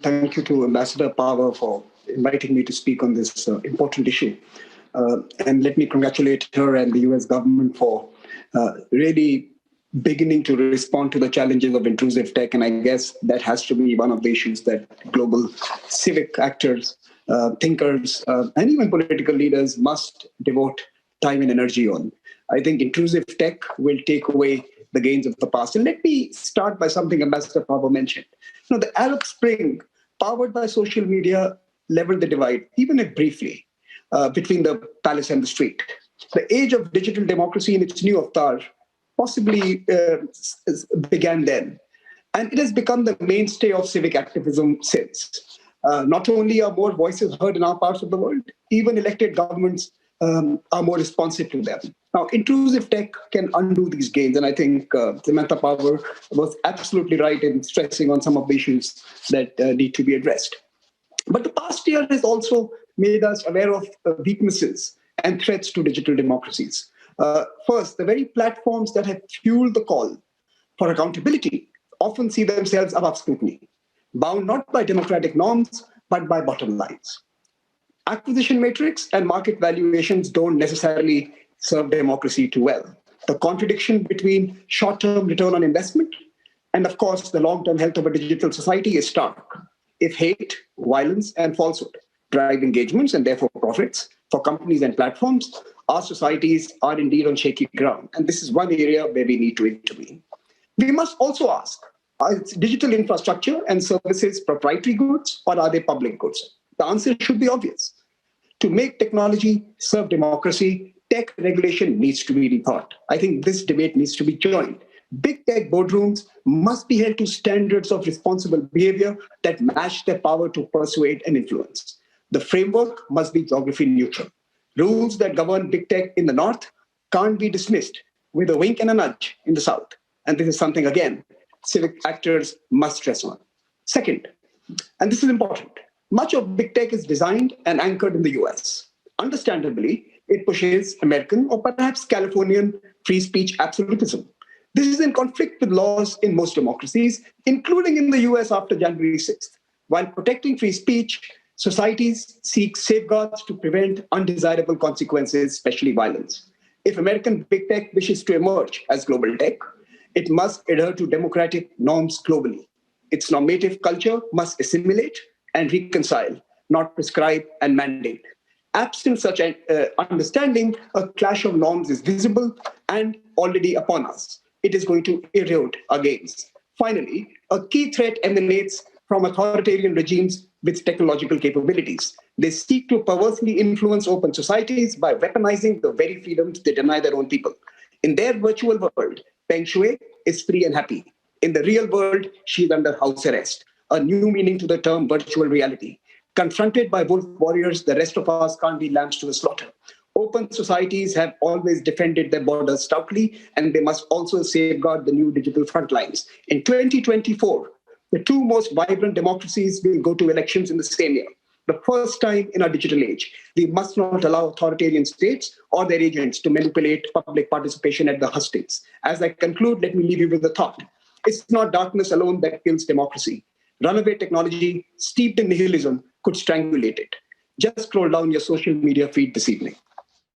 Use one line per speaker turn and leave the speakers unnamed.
thank you to Ambassador Power for inviting me to speak on this important issue. And let me congratulate her and the US government for really beginning to respond to the challenges of intrusive tech. And I guess that has to be one of the issues that global civic actors, thinkers, and even political leaders must devote time and energy on. I think intrusive tech will take away the gains of the past. And let me start by something Ambassador Power mentioned. The Arab Spring, powered by social media, leveled the divide, even if briefly, between the palace and the street. The age of digital democracy in its new avatar possibly began then. And it has become the mainstay of civic activism since. Not only are more voices heard in our parts of the world, even elected governments are more responsive to them. Now, intrusive tech can undo these gains, and I think Samantha Power was absolutely right in stressing on some of the issues that need to be addressed. But the past year has also made us aware of weaknesses and threats to digital democracies. First, the very platforms that have fueled the call for accountability often see themselves above scrutiny, bound not by democratic norms, but by bottom lines. Acquisition metrics and market valuations don't necessarily serve democracy too well. The contradiction between short-term return on investment and, of course, the long-term health of a digital society is stark. If hate, violence, and falsehood drive engagements and therefore profits for companies and platforms, our societies are indeed on shaky ground. And this is one area where we need to intervene. We must also ask, are digital infrastructure and services proprietary goods or are they public goods? The answer should be obvious. To make technology serve democracy, tech regulation needs to be rethought. I think this debate needs to be joined. Big tech boardrooms must be held to standards of responsible behavior that match their power to persuade and influence. The framework must be geography neutral. Rules that govern big tech in the north can't be dismissed with a wink and a nudge in the south. And this is something, again, civic actors must stress on. Second, and this is important, much of big tech is designed and anchored in the US. Understandably, it pushes American or perhaps Californian free speech absolutism. This is in conflict with laws in most democracies, including in the US after January 6th. While protecting free speech, societies seek safeguards to prevent undesirable consequences, especially violence. If American big tech wishes to emerge as global tech, it must adhere to democratic norms globally. Its normative culture must assimilate and reconcile, not prescribe and mandate. Absent such an understanding, a clash of norms is visible and already upon us. It is going to erode our gains. Finally, a key threat emanates from authoritarian regimes with technological capabilities. They seek to perversely influence open societies by weaponizing the very freedoms they deny their own people. In their virtual world, Peng Shui is free and happy. In the real world, she is under house arrest, a new meaning to the term virtual reality. Confronted by wolf warriors, the rest of us can't be lambs to the slaughter. Open societies have always defended their borders stoutly, and they must also safeguard the new digital front lines. In 2024, the two most vibrant democracies will go to elections in the same year. The first time in our digital age. We must not allow authoritarian states or their agents to manipulate public participation at the hustings. As I conclude, let me leave you with a thought. It's not darkness alone that kills democracy. Runaway technology, steeped in nihilism, could strangulate it. Just scroll down your social media feed this evening.